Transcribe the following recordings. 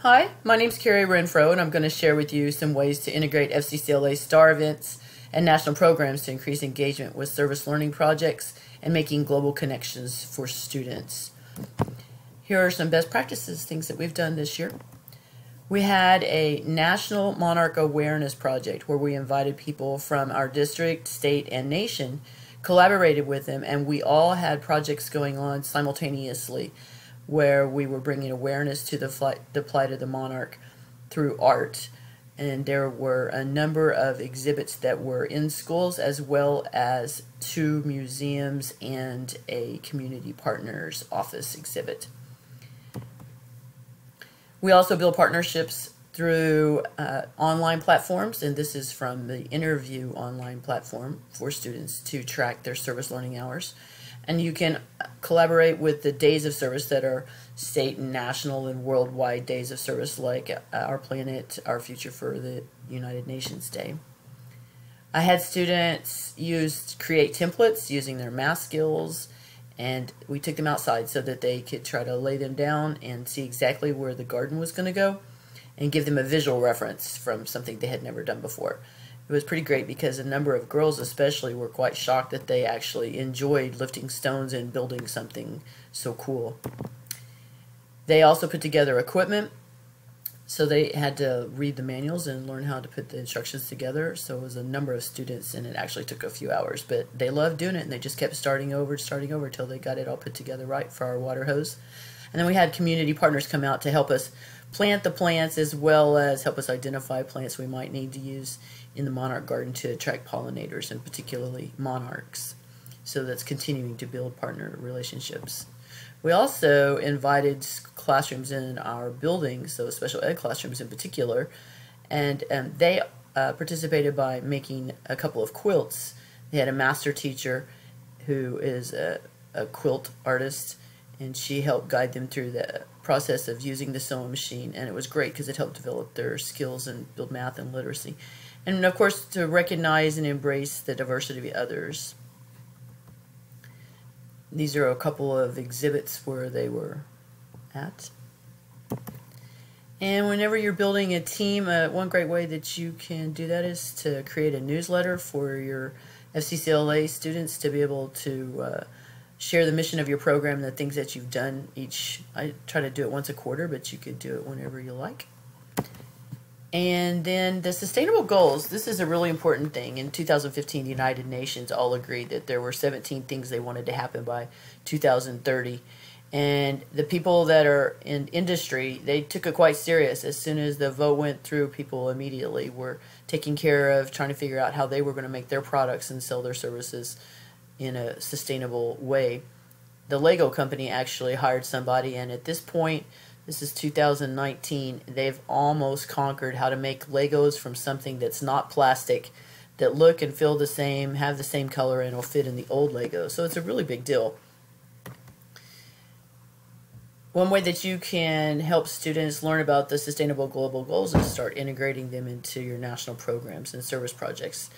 Hi, my name is Snyder-Renfro, and I'm going to share with you some ways to integrate FCCLA STAR events and national programs to increase engagement with service learning projects and making global connections for students. Here are some best practices, things that we've done this year. We had a National Monarch Awareness Project where we invited people from our district, state, and nation, collaborated with them, and we all had projects going on simultaneously where we were bringing awareness to the plight of the monarch through art. And there were a number of exhibits that were in schools, as well as 2 museums and a community partners office exhibit. We also build partnerships through online platforms, and this is from the Interview online platform for students to track their service learning hours. And you can collaborate with the days of service that are state and national and worldwide days of service, like Our Planet, Our Future for the United Nations Day. I had students create templates using their math skills, and we took them outside so that they could try to lay them down and see exactly where the garden was going to go and give them a visual reference from something they had never done before. It was pretty great because a number of girls especially were quite shocked that they actually enjoyed lifting stones and building something so cool. They also put together equipment, so they had to read the manuals and learn how to put the instructions together. So it was a number of students, and it actually took a few hours, but they loved doing it, and they just kept starting over until they got it all put together right for our water hose. And then we had community partners come out to help us plant the plants, as well as help us identify plants we might need to use in the monarch garden to attract pollinators, and particularly monarchs. So that's continuing to build partner relationships. We also invited classrooms in our building, so special ed classrooms in particular, and they participated by making a couple of quilts. They had a master teacher who is a quilt artist, and she helped guide them through the process of using the sewing machine, and it was great because it helped develop their skills and build math and literacy. And of course, to recognize and embrace the diversity of others. These are a couple of exhibits where they were at. And whenever you're building a team, one great way that you can do that is to create a newsletter for your FCCLA students to be able to share the mission of your program and the things that you've done I try to do it once a quarter, but you could do it whenever you like. And then the sustainable goals. This is a really important thing. In 2015, the United Nations all agreed that there were 17 things they wanted to happen by 2030. And the people that are in industry, they took it quite serious. As soon as the vote went through, people immediately were taking care of trying to figure out how they were going to make their products and sell their services in a sustainable way. The Lego company actually hired somebody, and at this point, this is 2019, they've almost conquered how to make Legos from something that's not plastic, that look and feel the same, have the same color, and will fit in the old Legos. So it's a really big deal. One way that you can help students learn about the Sustainable Global Goals is start integrating them into your national programs and service projects,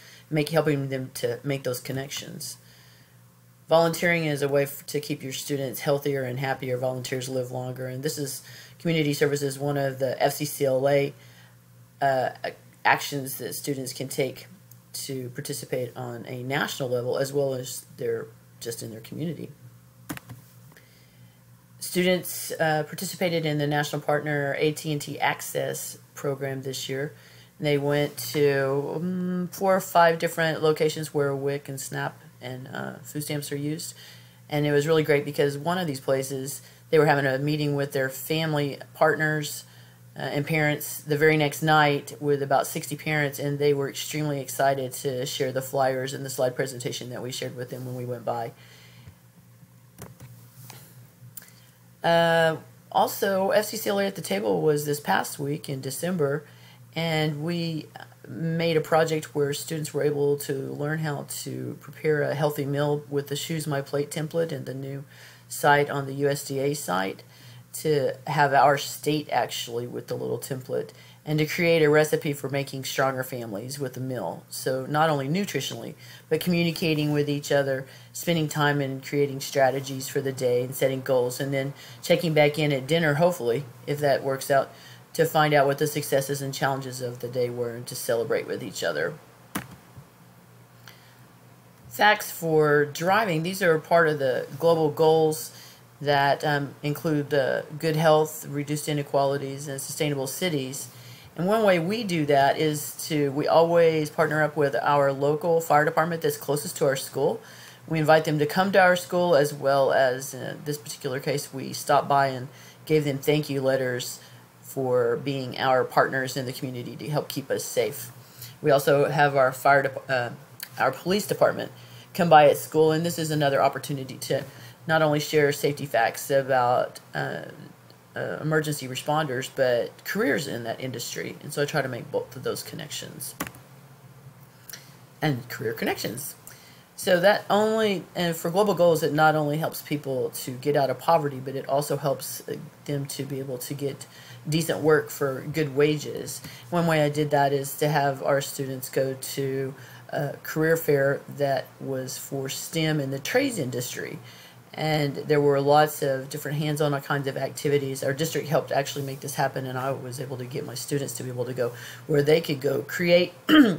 helping them to make those connections. Volunteering is a way to keep your students healthier and happier. Volunteers live longer, and this is community services, one of the FCCLA actions that students can take to participate on a national level, as well as just in their community. Students participated in the National Partner AT&T Access program this year. They went to 4 or 5 different locations where WIC and SNAP and food stamps are used, and it was really great because one of these places, they were having a meeting with their family partners and parents the very next night with about 60 parents, and they were extremely excited to share the flyers and the slide presentation that we shared with them when we went by. Also, FCCLA at the Table was this past week in December, and we made a project where students were able to learn how to prepare a healthy meal with the Choose My Plate template and the new site on the USDA site, to have our state actually with the little template, and to create a recipe for making stronger families with a meal. So not only nutritionally, but communicating with each other, spending time and creating strategies for the day and setting goals, and then checking back in at dinner, hopefully, if that works out, to find out what the successes and challenges of the day were and to celebrate with each other. Facts for driving. These are part of the global goals that include good health, reduced inequalities, and sustainable cities. And one way we do that is we always partner up with our local fire department that's closest to our school. We invite them to come to our school, as well as in this particular case, we stopped by and gave them thank you letters for being our partners in the community to help keep us safe. We also have our our police department come by at school, and this is another opportunity to not only share safety facts about emergency responders, but careers in that industry. And so I try to make both of those connections and career connections. So that and for global goals, it not only helps people to get out of poverty, but it also helps them to be able to get decent work for good wages. One way I did that is to have our students go to a career fair that was for STEM in the trades industry. And there were lots of different hands-on kinds of activities. Our district helped actually make this happen, and I was able to get my students to be able to go where they could go create,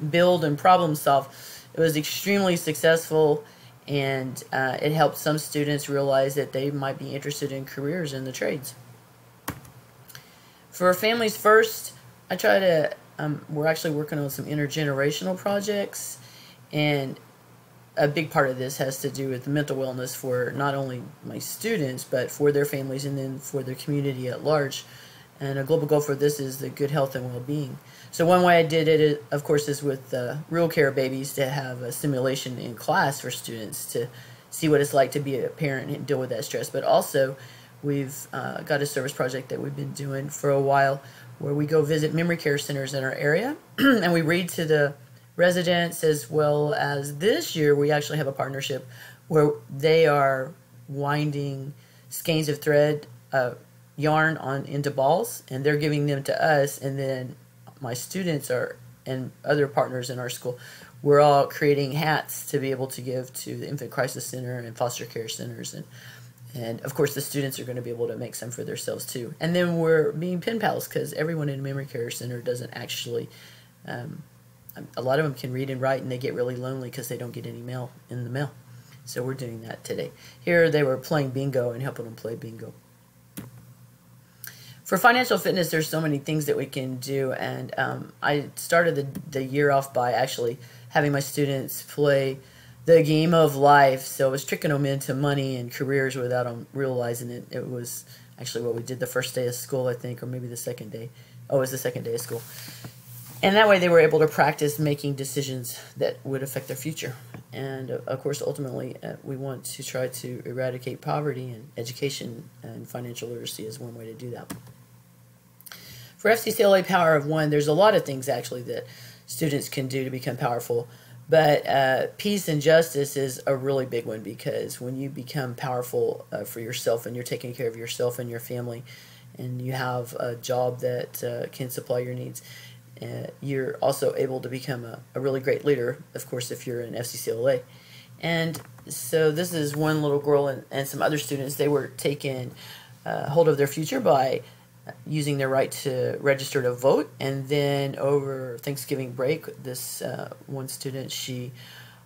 build, and problem solve. It was extremely successful, and it helped some students realize that they might be interested in careers in the trades. For Families First, I try to, we're actually working on some intergenerational projects, and a big part of this has to do with mental wellness for not only my students, but for their families and then for their community at large. And a global goal for this is the good health and well-being. So one way I did it, of course, is with Real Care Babies, to have a simulation in class for students to see what it's like to be a parent and deal with that stress. But also, we've got a service project that we've been doing for a while where we go visit memory care centers in our area and we read to the residents, as well as this year we actually have a partnership where they are winding skeins of thread, yarn into balls, and they're giving them to us, and then my students and other partners in our school, we're all creating hats to be able to give to the Infant Crisis Center and foster care centers, and of course the students are going to be able to make some for themselves too. And then we're being pen pals, because everyone in a memory care center doesn't actually a lot of them can read and write, and they get really lonely because they don't get any mail in the mail. So we're doing that today. Here they were playing bingo and helping them play bingo. For financial fitness, there's so many things that we can do, and I started the year off by actually having my students play the game of life. So I was tricking them into money and careers without them realizing it. It was actually what we did the first day of school, I think, or maybe the second day. Oh, it was the second day of school. And that way they were able to practice making decisions that would affect their future. And of course, ultimately, we want to try to eradicate poverty, and education and financial literacy is one way to do that. For FCCLA Power of One, there's a lot of things actually that students can do to become powerful. But peace and justice is a really big one, because when you become powerful for yourself, and you're taking care of yourself and your family, and you have a job that can supply your needs, you're also able to become a really great leader, of course, if you're in FCCLA. And so this is one little girl and some other students. They were taking hold of their future by using their right to register to vote. And then over Thanksgiving break, this one student, she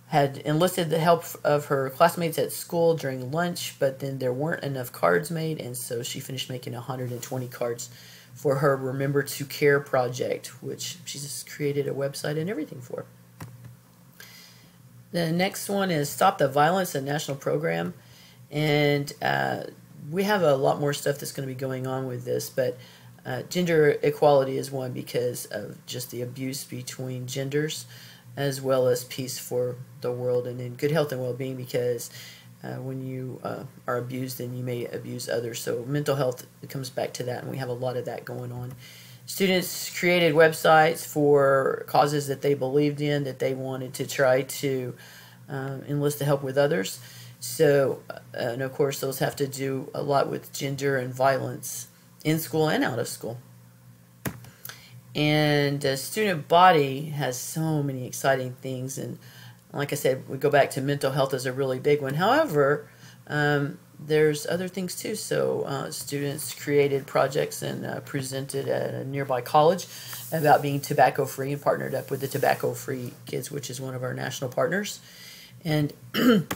had enlisted the help of her classmates at school during lunch, but then there weren't enough cards made, and so she finished making 120 cards for her Remember to Care project, which she just created a website and everything for. The next one is Stop the Violence, a national program. And we have a lot more stuff that's going to be going on with this, but gender equality is one, because of just the abuse between genders, as well as peace for the world, and then good health and well-being, because when you are abused, then you may abuse others. So mental health, it comes back to that, and we have a lot of that going on. Students created websites for causes that they believed in, that they wanted to try to enlist the help with others. So, and of course, those have to do a lot with gender and violence in school and out of school. And the student body has so many exciting things, and like I said, we go back to mental health as a really big one. However, there's other things too. So students created projects and presented at a nearby college about being tobacco free and partnered up with the Tobacco Free Kids, which is one of our national partners. And we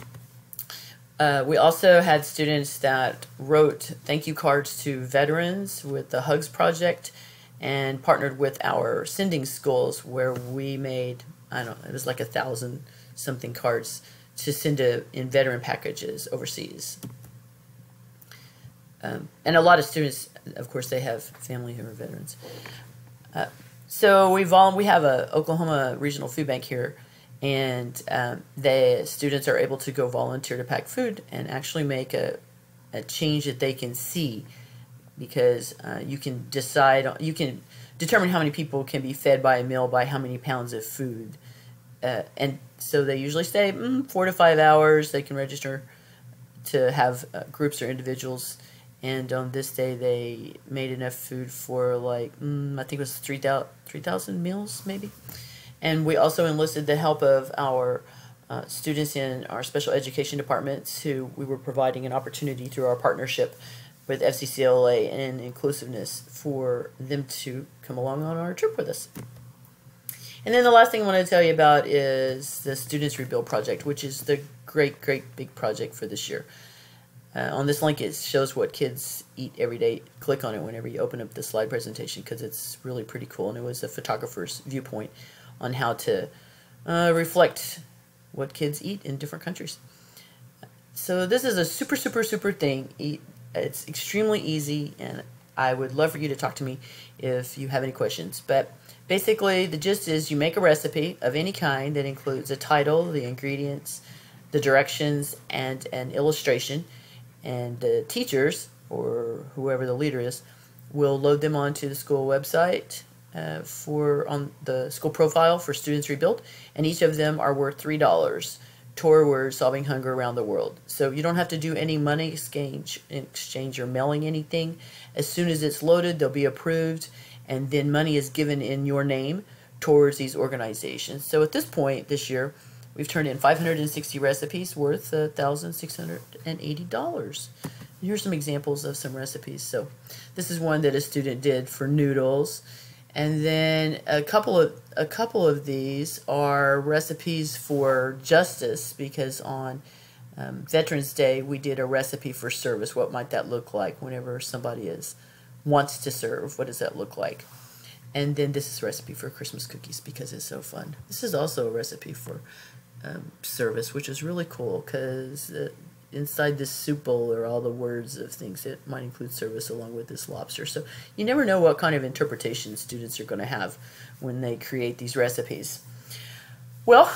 also had students that wrote thank you cards to veterans with the Hugs Project and partnered with our sending schools where we made, I don't know, it was like 1,000 something cards to send in veteran packages overseas. And a lot of students, of course, they have family who are veterans. So we have a Oklahoma Regional Food Bank here, and the students are able to go volunteer to pack food and actually make a change that they can see, because you can determine how many people can be fed by a meal by how many pounds of food. And so they usually stay 4 to 5 hours. They can register to have groups or individuals. And on this day, they made enough food for like, I think it was 3,000 meals, maybe. And we also enlisted the help of our students in our special education departments, who we were providing an opportunity through our partnership with FCCLA and inclusiveness for them to come along on our trip with us. And then the last thing I want to tell you about is the Students Rebuild Project, which is the great big project for this year. On this link, it shows what kids eat every day. Click on it whenever you open up the slide presentation, because it's really pretty cool. And it was a photographer's viewpoint on how to reflect what kids eat in different countries. So this is a super thing. It's extremely easy, and I would love for you to talk to me if you have any questions. But basically, the gist is you make a recipe of any kind that includes a title, the ingredients, the directions, and an illustration. And the teachers, or whoever the leader is, will load them onto the school website on the school profile for Students Rebuild, and each of them are worth $3 toward solving hunger around the world. So you don't have to do any money exchange or mailing anything. As soon as it's loaded, they'll be approved, and then money is given in your name towards these organizations. So at this point this year, we've turned in 560 recipes worth $1,680. And here's some examples of some recipes. So this is one that a student did for noodles. And then a couple of these are recipes for justice, because on Veterans Day we did a recipe for service. What might that look like whenever somebody wants to serve? What does that look like? And then this is a recipe for Christmas cookies, because it's so fun. This is also a recipe for service, which is really cool, because inside this soup bowl are all the words of things that might include service, along with this lobster. So you never know what kind of interpretation students are going to have when they create these recipes. Well,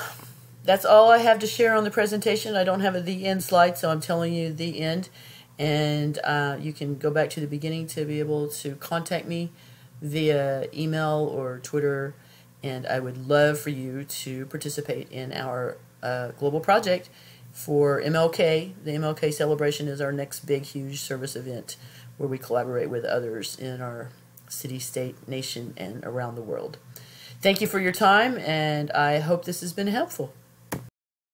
that's all I have to share on the presentation. I don't have the end slide, so I'm telling you the end. And you can go back to the beginning to be able to contact me via email or Twitter. And I would love for you to participate in our global project for MLK. The MLK celebration is our next big, huge service event where we collaborate with others in our city, state, nation, and around the world. Thank you for your time, and I hope this has been helpful.